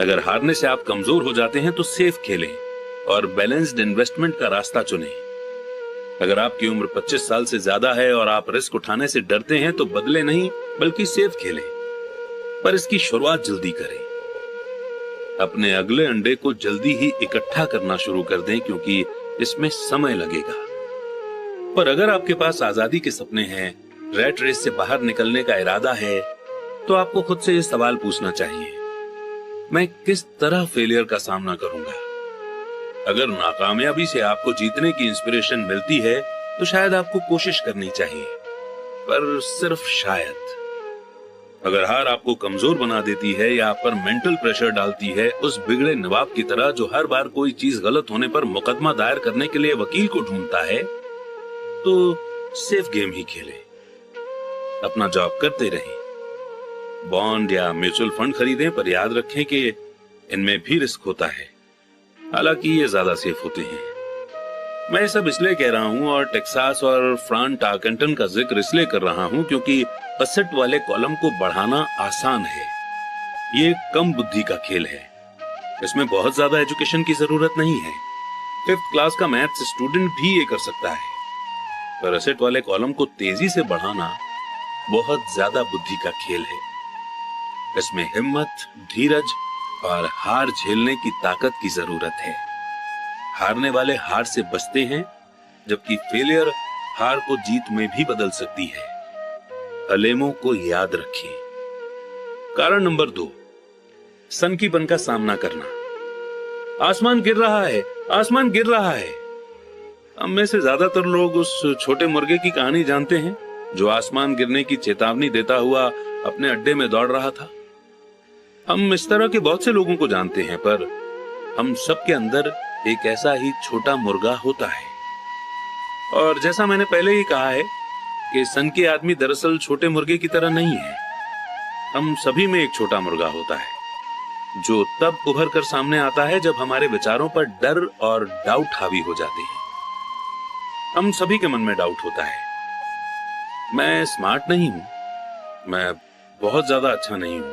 अगर हारने से आप कमजोर हो जाते हैं तो सेफ खेलें और बैलेंस्ड इन्वेस्टमेंट का रास्ता चुनें। अगर आपकी उम्र 25 साल से ज्यादा है और आप रिस्क उठाने से डरते हैं तो बदले नहीं बल्कि सेफ खेलें, पर इसकी शुरुआत जल्दी करें। अपने अगले अंडे को जल्दी ही इकट्ठा करना शुरू कर दें क्योंकि इसमें समय लगेगा। पर अगर आपके पास आजादी के सपने हैं, रैट रेस से बाहर निकलने का इरादा है, तो आपको खुद से ये सवाल पूछना चाहिए, मैं किस तरह फेलियर का सामना करूंगा? अगर नाकामयाबी से आपको जीतने की इंस्पिरेशन मिलती है तो शायद आपको कोशिश करनी चाहिए, पर सिर्फ शायद। अगर हार आपको कमजोर बना देती है या आप पर मेंटल प्रेशर डालती है, उस बिगड़े नवाब की तरह जो हर बार कोई चीज गलत होने पर मुकदमा दायर करने के लिए वकील को ढूंढता है, तो सेफ गेम ही खेलें। अपना जॉब करते रहें। बॉन्ड या म्यूचुअल फंड खरीदें, पर याद रखें कि इनमें भी रिस्क होता है, हालांकि ये ज्यादा सेफ होते हैं। मैं ये सब इसलिए कह रहा हूं और टेक्सास और फ्रांट टार्केंटन का जिक्र इसलिए कर रहा हूं क्योंकि असेट वाले कॉलम को बढ़ाना आसान है। ये कम बुद्धि का खेल है, इसमें बहुत ज्यादा एजुकेशन की जरूरत नहीं है। 5th क्लास का मैथ्स स्टूडेंट भी ये कर सकता है, पर असेट वाले कॉलम को तेजी से बढ़ाना बहुत ज्यादा बुद्धि का खेल है। इसमें हिम्मत, धीरज और हार झेलने की ताकत की जरूरत है। हारने वाले हार से बचते हैं, जबकि फेलियर हार को जीत में भी बदल सकती है। अलेमों को याद रखें। कारण नंबर 2, सनकीपन का सामना करना। आसमान गिर रहा है, आसमान गिर रहा है। हम में से ज्यादातर लोग उस छोटे मुर्गे की कहानी जानते हैं जो आसमान गिरने की चेतावनी देता हुआ अपने अड्डे में दौड़ रहा था। हम इस तरह के बहुत से लोगों को जानते हैं, पर हम सबके अंदर एक ऐसा ही छोटा मुर्गा होता है। और जैसा मैंने पहले ही कहा है कि सन के आदमी दरअसल छोटे मुर्गे की तरह नहीं है। हम सभी में एक छोटा मुर्गा होता है जो तब उभर कर सामने आता है जब हमारे विचारों पर डर और डाउट हावी हो जाते हैं। हम सभी के मन में डाउट होता है, मैं स्मार्ट नहीं हूं, मैं बहुत ज्यादा अच्छा नहीं हूं,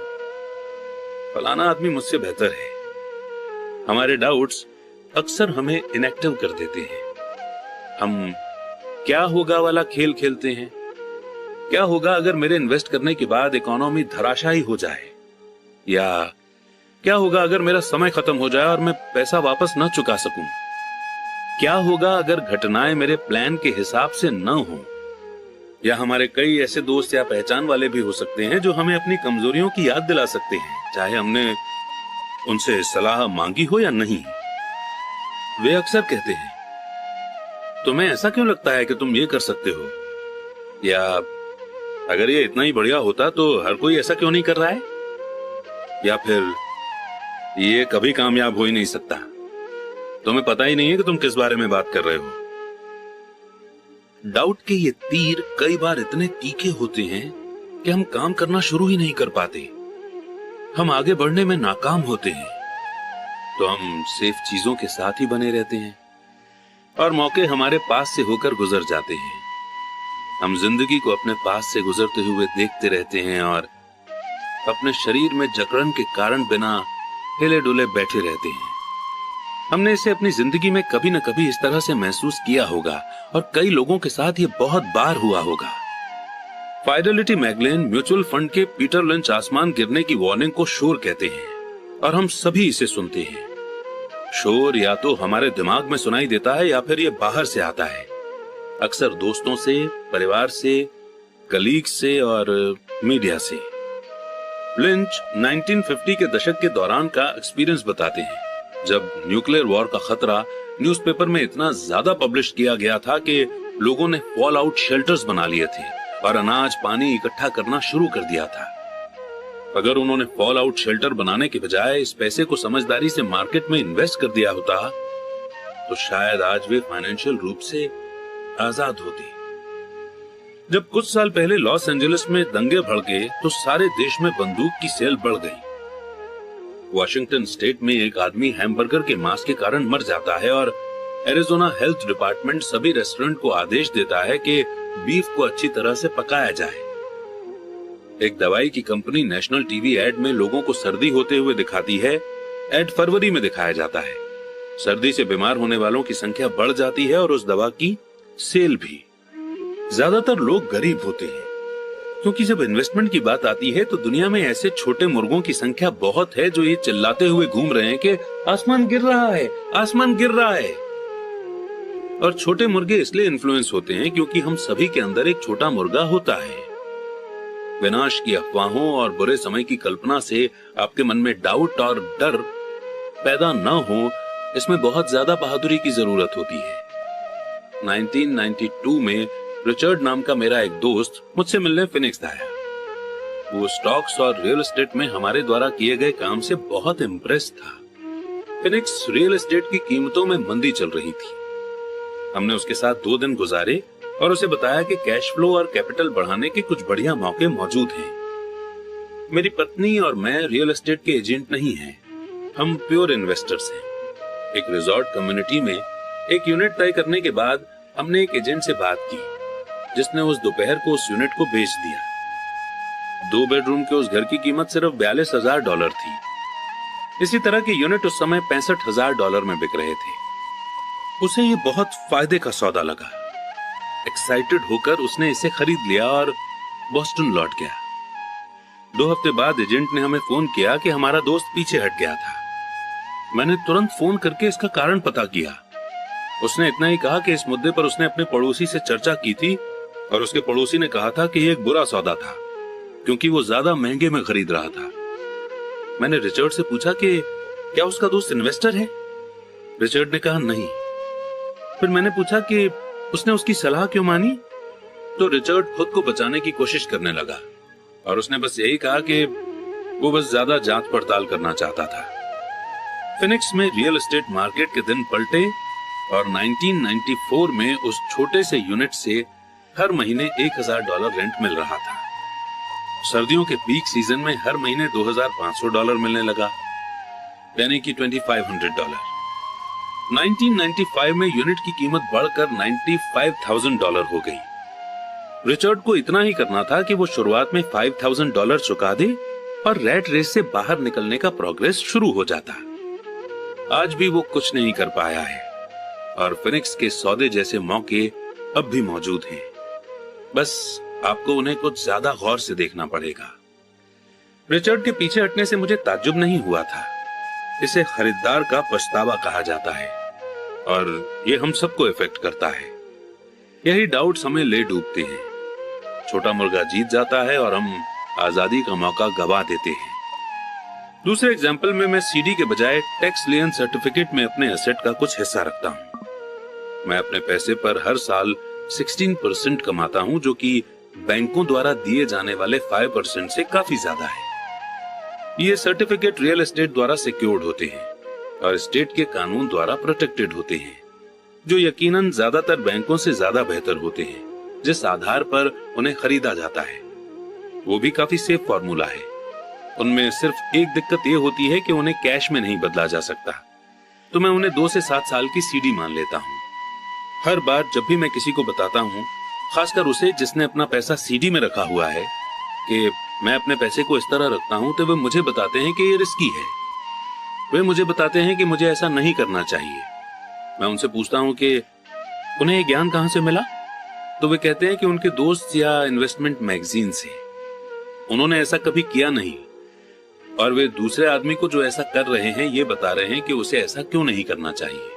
फलाना आदमी मुझसे बेहतर है। हमारे डाउट्स अक्सर हमें इनएक्टिव कर देते हैं। हम क्या होगा वाला खेल खेलते हैं। क्या होगा अगर मेरे इन्वेस्ट करने के बाद इकोनॉमी धराशायी हो जाए, या क्या होगा अगर मेरा समय खत्म हो जाए और मैं पैसा वापस न चुका सकूं। क्या होगा अगर घटनाएं मेरे प्लान के हिसाब से न हो। या हमारे कई ऐसे दोस्त या पहचान वाले भी हो सकते हैं जो हमें अपनी कमजोरियों की याद दिला सकते हैं, चाहे हमने उनसे सलाह मांगी हो या नहीं। वे अक्सर कहते हैं, तुम्हें ऐसा क्यों लगता है कि तुम ये कर सकते हो, या अगर ये इतना ही बढ़िया होता तो हर कोई ऐसा क्यों नहीं कर रहा है, या फिर ये कभी कामयाब हो ही नहीं सकता, तुम्हें पता ही नहीं है कि तुम किस बारे में बात कर रहे हो। डाउट के ये तीर कई बार इतने तीखे होते हैं कि हम काम करना शुरू ही नहीं कर पाते। हम आगे बढ़ने में नाकाम होते हैं, तो हम सेफ चीजों के साथ ही बने रहते हैं और मौके हमारे पास से होकर गुजर जाते हैं। हम जिंदगी को अपने पास से गुजरते हुए देखते रहते हैं और अपने शरीर में जकड़न के कारण बिना हिले डुले बैठे रहते हैं। हमने इसे अपनी जिंदगी में कभी न कभी इस तरह से महसूस किया होगा और कई लोगों के साथ ये बहुत बार हुआ होगा। फाइडेलिटी मैगलेन म्यूचुअल फंड के पीटर लिंच आसमान गिरने की वार्निंग को शोर कहते हैं और हम सभी इसे सुनते हैं। शोर या तो हमारे दिमाग में सुनाई देता है या फिर ये बाहर से आता है, अक्सर दोस्तों से, परिवार से, कलीग से और मीडिया से। लिंच 1950 के दशक के दौरान का एक्सपीरियंस बताते हैं, जब न्यूक्लियर वॉर का खतरा न्यूज़पेपर में इतना ज्यादा पब्लिश किया गया था कि लोगों ने फॉल आउट शेल्टर्स बना लिए थे और अनाज पानी इकट्ठा करना शुरू कर दिया था। अगर उन्होंने फॉल आउट शेल्टर बनाने के बजाय इस पैसे को समझदारी से मार्केट में इन्वेस्ट कर दिया होता तो शायद आज वे फाइनेंशियल रूप से आजाद होते। जब कुछ साल पहले लॉस एंजलिस में दंगे भड़के तो सारे देश में बंदूक की सेल बढ़ गई। वॉशिंगटन स्टेट में एक आदमी हैमबर्गर के मांस के कारण मर जाता है और एरिजोना हेल्थ डिपार्टमेंट सभी रेस्टोरेंट को आदेश देता है कि बीफ को अच्छी तरह से पकाया जाए। एक दवाई की कंपनी नेशनल टीवी एड में लोगों को सर्दी होते हुए दिखाती है। एड फरवरी में दिखाया जाता है। सर्दी से बीमार होने वालों की संख्या बढ़ जाती है और उस दवा की सेल भी। ज्यादातर लोग गरीब होते हैं, क्योंकि जब इन्वेस्टमेंट की बात आती है तो दुनिया में ऐसे छोटे मुर्गों की संख्या बहुत है जो ये चिल्लाते हुए घूम रहे हैं कि आसमान गिर रहा है, आसमान गिर रहा है। और छोटे मुर्गे इसलिए इन्फ्लुएंस होते हैं क्योंकि हम सभी के अंदर एक छोटा मुर्गा होता है। विनाश की अफवाहों और बुरे समय की कल्पना से आपके मन में डाउट और डर पैदा न हो, इसमें बहुत ज्यादा बहादुरी की जरूरत होती है। 1992 में रिचर्ड नाम का मेरा एक दोस्त मुझसे मिलने फिनिक्स आया। वो स्टॉक्स और रियल एस्टेट में हमारे द्वारा किए गए काम से बहुत इम्प्रेस था। फिनिक्स रियल एस्टेट की कीमतों में मंदी चल रही थी। हमने उसके साथ 2 दिन गुजारे और उसे बताया कि कैश फ्लो और कैपिटल बढ़ाने के कुछ बढ़िया मौके मौजूद हैं। मेरी पत्नी और मैं रियल एस्टेट के एजेंट नहीं हैं, हम प्योर इन्वेस्टर्स हैं। एक रिजॉर्ट कम्युनिटी में एक यूनिट तय करने के बाद हमने एक एजेंट से बात की, जिसने उस दोपहर को उस यूनिट को बेच दिया। 2 बेडरूम के उस घर की कीमत सिर्फ $42,000 थी। इसी तरह के यूनिट उस समय $65,000 में बिक रहे थे। उसे ये बहुत फायदे का सौदा लगा। एक्साइटेड होकर उसने इसे खरीद लिया और बोस्टन लौट गया। 2 हफ्ते बाद एजेंट ने हमें फोन किया कि हमारा दोस्त पीछे हट गया था। मैंने तुरंत फोन करके इसका कारण पता किया। उसने इतना ही कहा कि इस मुद्दे पर उसने अपने पड़ोसी से चर्चा की थी और उसके पड़ोसी ने कहा था कि यह एक बुरा सौदा था, क्योंकि वो ज्यादा महंगे में खरीद रहा था। मैंने रिचर्ड से पूछा कि क्या उसका दोस्त इन्वेस्टर है? रिचर्ड ने कहा नहीं। फिर मैंने पूछा कि उसने उसकी सलाह क्यों मानी? तो रिचर्ड खुद को बचाने की कोशिश करने लगा और उसने बस यही कहा कि वो बस ज्यादा जांच पड़ताल करना चाहता था। फिनिक्स में रियल एस्टेट मार्केट के दिन पलटे और 1994 में उस छोटे से यूनिट से हर महीने $1,000 रेंट मिल रहा था। सर्दियों के पीक सीजन में हर महीने $2,500 मिलने लगा, यानी कि $2,500। 1995 में यूनिट की कीमत बढ़कर $95,000 हो गई। रिचर्ड को इतना ही करना था कि वो शुरुआत में $5,000 चुका दे और रैट रेस से बाहर निकलने का प्रोग्रेस शुरू हो जाता। आज भी वो कुछ नहीं कर पाया है और फिनिक्स के सौदे जैसे मौके अब भी मौजूद हैं। बस आपको उन्हें कुछ ज्यादा गौर से देखना पड़ेगा। रिचर्ड के पीछे हटने से मुझे ताज्जुब नहीं हुआ था। इसे खरीदार का पछतावा कहा जाता है और ये हम सबको इफेक्ट करता है। यही डाउट्स हमें ले डूबते हैं। छोटा मुर्गा जीत जाता है और हम आजादी का मौका गवा देते हैं। दूसरे एग्जाम्पल में मैं सीडी के बजाय टैक्स लियन सर्टिफिकेट में अपने एसेट का कुछ हिस्सा रखता हूं। मैं अपने पैसे पर हर साल 16% कमाता हूं, जो कि बैंकों द्वारा दिए जाने वाले 5% से काफी ज्यादा है। ये सर्टिफिकेट रियल एस्टेट द्वारा सिक्योर्ड होते हैं और स्टेट के कानून द्वारा प्रोटेक्टेड होते हैं, जो यकीनन ज्यादातर बैंकों से ज्यादा बेहतर होते हैं, जिस आधार पर उन्हें खरीदा जाता है। वो भी काफी सेफ फॉर्मूला है। उनमें सिर्फ एक दिक्कत ये होती है कि उन्हें कैश में नहीं बदला जा सकता, तो मैं उन्हें 2 से 7 साल की सीडी मान लेता हूँ। हर बार जब भी मैं किसी को बताता हूँ, खासकर उसे जिसने अपना पैसा सीडी में रखा हुआ है, कि मैं अपने पैसे को इस तरह रखता हूं, तो वे मुझे बताते हैं कि ये रिस्की है। वे मुझे बताते हैं कि मुझे ऐसा नहीं करना चाहिए। मैं उनसे पूछता हूं कि उन्हें ये ज्ञान कहां से मिला, तो वे कहते हैं कि उनके दोस्त या इन्वेस्टमेंट मैगजीन से। उन्होंने ऐसा कभी किया नहीं और वे दूसरे आदमी को जो ऐसा कर रहे हैं ये बता रहे हैं कि उसे ऐसा क्यों नहीं करना चाहिए।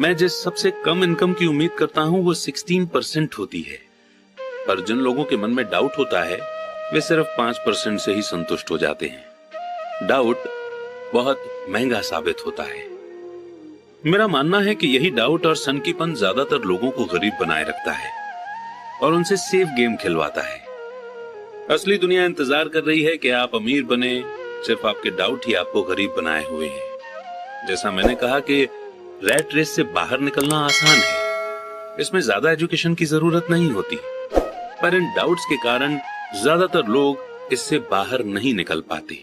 मैं जिस सबसे कम इनकम की उम्मीद करता हूं वो 16% होती है, पर जिन लोगों के मन में डाउट होता है वे सिर्फ 5% से ही संतुष्ट हो जाते हैं। डाउट बहुत महंगा साबित होता है। मेरा मानना है कि यही डाउट और सनकीपन ज्यादातर लोगों को गरीब बनाए रखता है और उनसे सेफ गेम खिलवाता है। असली दुनिया इंतजार कर रही है कि आप अमीर बने, सिर्फ आपके डाउट ही आपको गरीब बनाए हुए हैं। जैसा मैंने कहा कि रैट रेस से बाहर निकलना आसान है, इसमें ज्यादा एजुकेशन की जरूरत नहीं होती, पर इन डाउट्स के कारण ज्यादातर लोग इससे बाहर नहीं निकल पाते।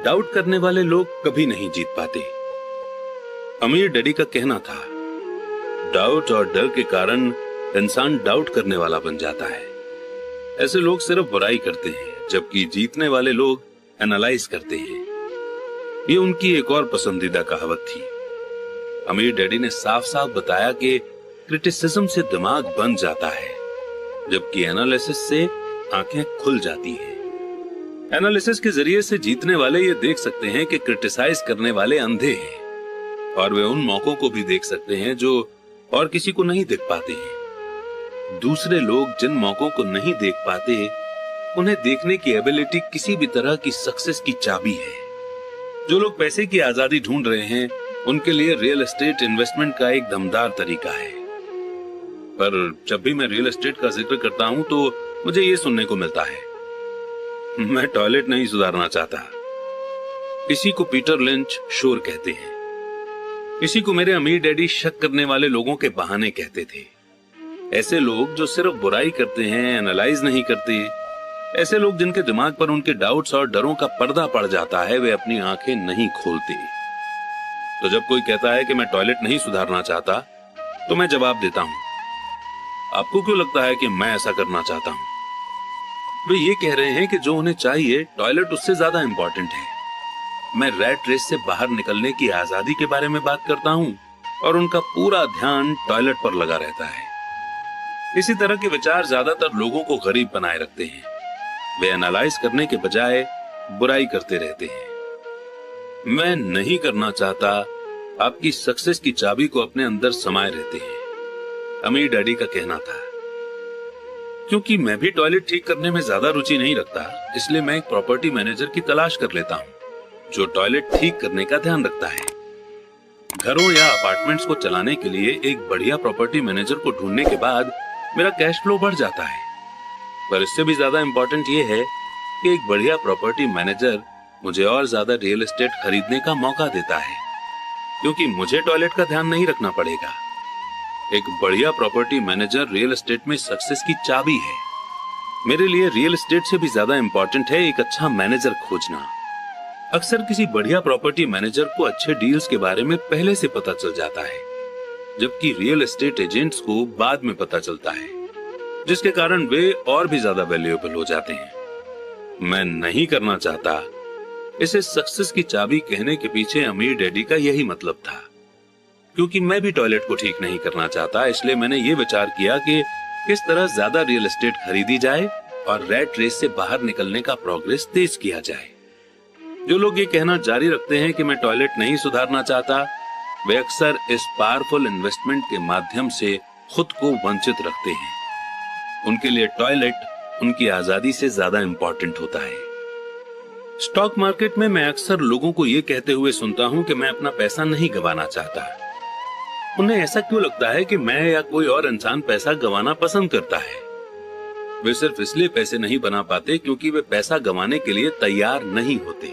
डाउट करने वाले लोग कभी नहीं जीत पाते। अमीर डैडी का कहना था, डाउट और डर के कारण इंसान डाउट करने वाला बन जाता है। ऐसे लोग सिर्फ बुराई करते हैं, जबकि जीतने वाले लोग एनालाइज करते हैं। ये उनकी एक और पसंदीदा कहावत थी। अमीर डैडी ने साफ साफ बताया कि क्रिटिसिज्म से दिमाग बंद जाता है, जबकि एनालिसिस से आंखें खुल जाती हैं। एनालिसिस के जरिए से जीतने वाले ये देख सकते हैं कि क्रिटिसाइज करने वाले अंधे हैं, और वे उन मौकों को भी देख सकते हैं जो और किसी को नहीं देख पाते हैं। दूसरे लोग जिन मौकों को नहीं देख पाते, उन्हें देखने की एबिलिटी किसी भी तरह की सक्सेस की चाबी है। जो लोग पैसे की आजादी ढूंढ रहे हैं, उनके लिए रियल एस्टेट इन्वेस्टमेंट का एक दमदार तरीका है। पर जब भी मैं रियल एस्टेट का जिक्र करता हूं तो मुझे यह सुनने को मिलता है, मैं टॉयलेट नहीं सुधारना चाहता। इसी को पीटर लिंच शोर कहते हैं। इसी को मेरे अमीर डैडी शक करने वाले लोगों के बहाने कहते थे। ऐसे लोग जो सिर्फ बुराई करते हैं, एनालाइज नहीं करते, ऐसे लोग जिनके दिमाग पर उनके डाउट्स और डरों का पर्दा पड़ जाता है, वे अपनी आंखें नहीं खोलते। तो जब कोई कहता है कि मैं टॉयलेट नहीं सुधारना चाहता, तो मैं जवाब देता हूं, आपको क्यों लगता है कि मैं ऐसा करना चाहता हूं? वे ये कह रहे हैं कि जो उन्हें चाहिए, टॉयलेट उससे ज्यादा इंपॉर्टेंट है। मैं रैट रेस से बाहर निकलने की आजादी के बारे में बात करता हूं, और उनका पूरा ध्यान टॉयलेट पर लगा रहता है। इसी तरह के विचार ज्यादातर लोगों को गरीब बनाए रखते हैं। वे एनालाइज करने के बजाय बुराई करते रहते हैं। मैं नहीं करना चाहता आपकी सक्सेस की चाबी को अपने अंदर समाये रहते हैं, अमीर डैडी का कहना था। क्योंकि मैं भी टॉयलेट ठीक करने में ज्यादा रुचि नहीं रखता, इसलिए मैं एक प्रॉपर्टी मैनेजर की तलाश कर लेता हूं जो टॉयलेट ठीक करने का ध्यान रखता है। घरों या अपार्टमेंट्स को चलाने के लिए एक बढ़िया प्रॉपर्टी मैनेजर को ढूंढने के बाद मेरा कैश फ्लो बढ़ जाता है। पर इससे भी ज्यादा इंपॉर्टेंट यह है कि एक बढ़िया प्रॉपर्टी मैनेजर मुझे और ज्यादा रियल एस्टेट खरीदने का मौका देता है, क्योंकि मुझे टॉयलेट का ध्यान नहीं रखना पड़ेगा। एक बढ़िया प्रॉपर्टी मैनेजर रियल एस्टेट में सक्सेस की चाबी है। मेरे लिए रियल एस्टेट से भी ज्यादा इंपॉर्टेंट है एक अच्छा मैनेजर खोजना। अक्सर किसी बढ़िया प्रॉपर्टी मैनेजर को अच्छे डील्स के बारे में पहले से पता चल जाता है, जबकि रियल एस्टेट एजेंट्स को बाद में पता चलता है, जिसके कारण वे और भी ज्यादा वैल्यूएबल हो जाते हैं। मैं नहीं करना चाहता, इसे सक्सेस की चाबी कहने के पीछे अमीर डैडी का यही मतलब था। क्योंकि मैं भी टॉयलेट को ठीक नहीं करना चाहता, इसलिए मैंने ये विचार किया कि किस तरह ज्यादा रियल एस्टेट खरीदी जाए और रैट रेस से बाहर निकलने का प्रोग्रेस तेज किया जाए। जो लोग ये कहना जारी रखते हैं कि मैं टॉयलेट नहीं सुधारना चाहता, वे अक्सर इस पावरफुल इन्वेस्टमेंट के माध्यम से खुद को वंचित रखते हैं। उनके लिए टॉयलेट उनकी आजादी से ज्यादा इंपॉर्टेंट होता है। स्टॉक मार्केट में मैं अक्सर लोगों को यह कहते हुए सुनता हूं कि मैं अपना पैसा नहीं गंवाना चाहता। उन्हें ऐसा क्यों लगता है कि मैं या कोई और इंसान पैसा गंवाना पसंद करता है? वे सिर्फ इसलिए पैसे नहीं बना पाते क्योंकि वे पैसा गंवाने के लिए तैयार नहीं होते।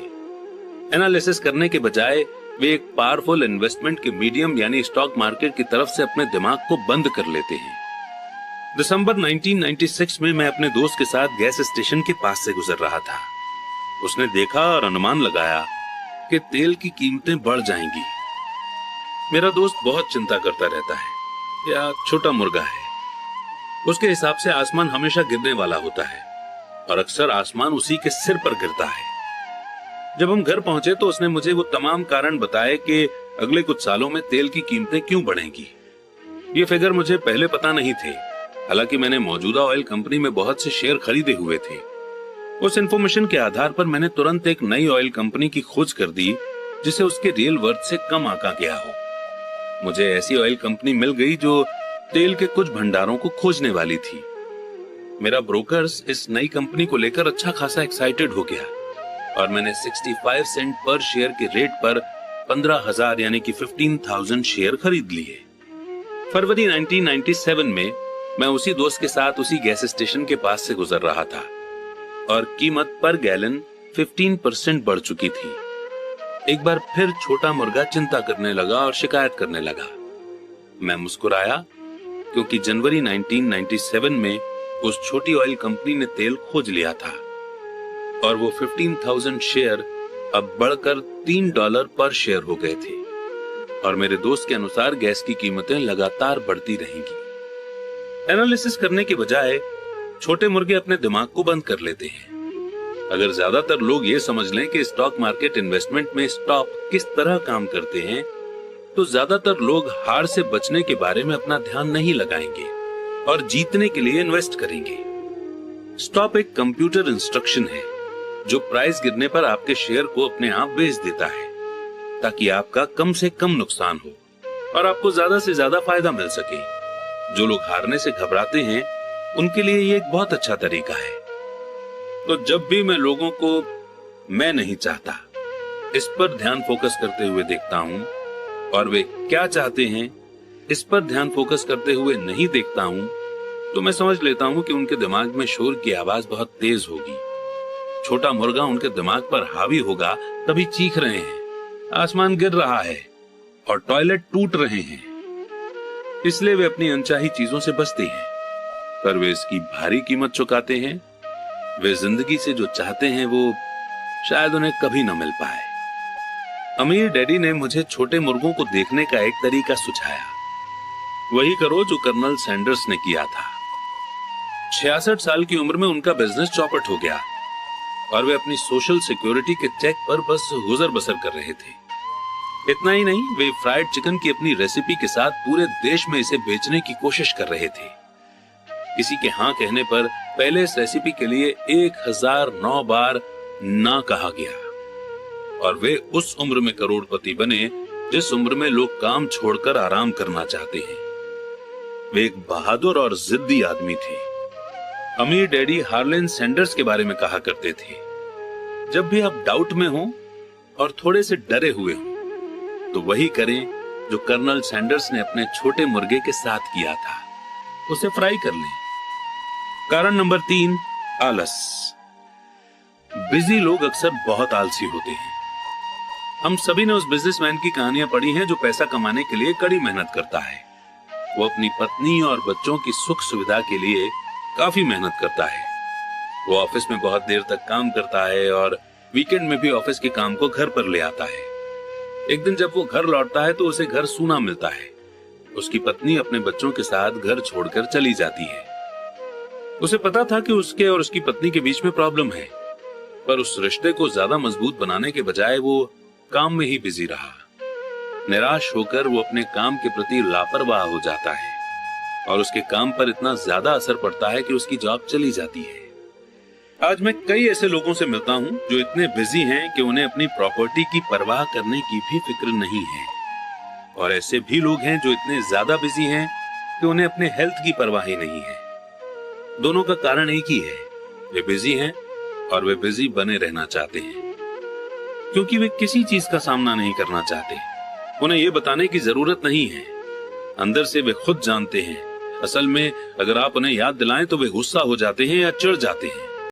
एनालिसिस करने के बजाय वे एक पावरफुल इन्वेस्टमेंट के मीडियम यानी स्टॉक मार्केट की तरफ से अपने दिमाग को बंद कर लेते हैं। दिसंबर 1996 में मैं अपने दोस्त के साथ गैस स्टेशन के पास से गुजर रहा था। उसने देखा और अनुमान लगाया कि तेल की कीमतें बढ़ जाएंगी। मेरा दोस्त बहुत चिंता करता रहता है, या छोटा मुर्गा है। उसके हिसाब से आसमान हमेशा गिरने वाला होता है, और अक्सर आसमान उसी के सिर पर गिरता है। जब हम घर पहुंचे तो उसने मुझे वो तमाम कारण बताए कि अगले कुछ सालों में तेल की कीमतें क्यों बढ़ेंगी। ये फिगर मुझे पहले पता नहीं थे, हालांकि मैंने मौजूदा ऑयल कंपनी में बहुत से शेयर खरीदे हुए थे। उस इंफॉर्मेशन के आधार पर मैंने तुरंत एक नई ऑयल कंपनी की खोज कर दी जिसे उसके रियल वर्थ से कम आंका गया हो। मुझे ऐसी ऑयल कंपनी मिल गई जो तेल के कुछ भंडारों को खोजने वाली थी। मेरा ब्रोकर्स इस नई कंपनी को लेकर अच्छा खासा एक्साइटेड हो गया और मैंने 65 सेंट पर शेयर के रेट पर 15,000 यानी कि 15,000 शेयर खरीद लिए। फरवरी 1997 में मैं उसी दोस्त के साथ उसी गैस स्टेशन के पास से गुजर रहा था और कीमत पर गैलन 15% बढ़ चुकी थी। एक बार फिर छोटा मुर्गा चिंता करने लगा और शिकायत करने लगा। मैं मुस्कुराया क्योंकि जनवरी 1997 में उस छोटी ऑयल कंपनी ने तेल खोज लिया था और वो 15,000 शेयर अब बढ़कर $3 पर शेयर हो गए थे और मेरे दोस्त के अनुसार गैस की कीमतें लगातार बढ़ती रहेंगी। एनालिसिस करने के बजाय छोटे मुर्गे अपने दिमाग को बंद कर लेते हैं। अगर ज्यादातर लोग ये समझ लें कि स्टॉक मार्केट इन्वेस्टमेंट में स्टॉक किस तरह काम करते हैं, तो ज्यादातर लोग हार से बचने के बारे में अपना ध्यान नहीं लगाएंगे और जीतने के लिए इन्वेस्ट करेंगे। स्टॉप एक कंप्यूटर इंस्ट्रक्शन है जो प्राइस गिरने पर आपके शेयर को अपने आप बेच देता है, ताकि आपका कम से कम नुकसान हो और आपको ज्यादा से ज्यादा फायदा मिल सके। जो लोग हारने से घबराते हैं, उनके लिए ये एक बहुत अच्छा तरीका है। तो जब भी मैं लोगों को मैं नहीं चाहता इस पर ध्यान फोकस करते हुए देखता हूं और वे क्या चाहते हैं इस पर ध्यान फोकस करते हुए नहीं देखता हूं, तो मैं समझ लेता हूं कि उनके दिमाग में शोर की आवाज बहुत तेज होगी। छोटा मुर्गा उनके दिमाग पर हावी होगा, तभी चीख रहे हैं, आसमान गिर रहा है और टॉयलेट टूट रहे हैं। इसलिए वे अपनी अनचाही चीजों से बचते हैं, पर वे इसकी भारी कीमत चुकाते हैं। वे जिंदगी से जो चाहते हैं वो शायद उन्हें कभी न मिल पाए। अमीर डैडी ने मुझे छोटे मुर्गों को देखने का एक तरीका सुझाया। वही करो जो कर्नल सैंडर्स ने किया था। 66 साल की उम्र में उनका बिजनेस चौपट हो गया और वे अपनी सोशल सिक्योरिटी के चेक पर बस गुजर बसर कर रहे थे। इतना ही नहीं, वे फ्राइड चिकन की अपनी रेसिपी के साथ पूरे देश में इसे बेचने की कोशिश कर रहे थे। किसी के हाँ कहने पर पहले इस रेसिपी के लिए 1009 बार ना कहा गया और वे उस उम्र में करोड़पति बने जिस उम्र में लोग काम छोड़कर आराम करना चाहते हैं। वे एक बहादुर और जिद्दी आदमी थे। अमीर डैडी हार्लेन सैंडर्स के बारे में कहा करते थे, जब भी आप डाउट में हो और थोड़े से डरे हुए हो तो वही करें जो कर्नल सैंडर्स ने अपने छोटे मुर्गे के साथ किया था, उसे फ्राई कर लें। कारण नंबर 3, आलस। बिजी लोग अक्सर बहुत आलसी होते हैं। हम सभी ने उस बिजनेसमैन की कहानियां पढ़ी हैं जो पैसा कमाने के लिए कड़ी मेहनत करता है। वो अपनी पत्नी और बच्चों की सुख सुविधा के लिए काफी मेहनत करता है। वो ऑफिस में बहुत देर तक काम करता है और वीकेंड में भी ऑफिस के काम को घर पर ले आता है। एक दिन जब वो घर लौटता है तो उसे घर सूना मिलता है। उसकी पत्नी अपने बच्चों के साथ घर छोड़कर चली जाती है। उसे पता था कि उसके और उसकी पत्नी के बीच में प्रॉब्लम है, पर उस रिश्ते को ज्यादा मजबूत बनाने के बजाय वो काम में ही बिजी रहा। निराश होकर वो अपने काम के प्रति लापरवाह हो जाता है और उसके काम पर इतना ज्यादा असर पड़ता है कि उसकी जॉब चली जाती है। आज मैं कई ऐसे लोगों से मिलता हूं जो इतने बिजी हैं कि उन्हें अपनी प्रॉपर्टी की परवाह करने की भी फिक्र नहीं है, और ऐसे भी लोग हैं जो इतने ज्यादा बिजी हैं कि उन्हें अपने हेल्थ की परवाह ही नहीं है। दोनों का कारण एक ही है, वे बिजी हैं और वे बिजी बने रहना चाहते हैं, क्योंकि वे किसी चीज का सामना नहीं करना चाहते। उन्हें यह बताने की जरूरत नहीं है, अंदर से वे खुद जानते हैं। असल में अगर आप उन्हें याद दिलाएं तो वे गुस्सा हो जाते हैं या चिढ़ जाते हैं।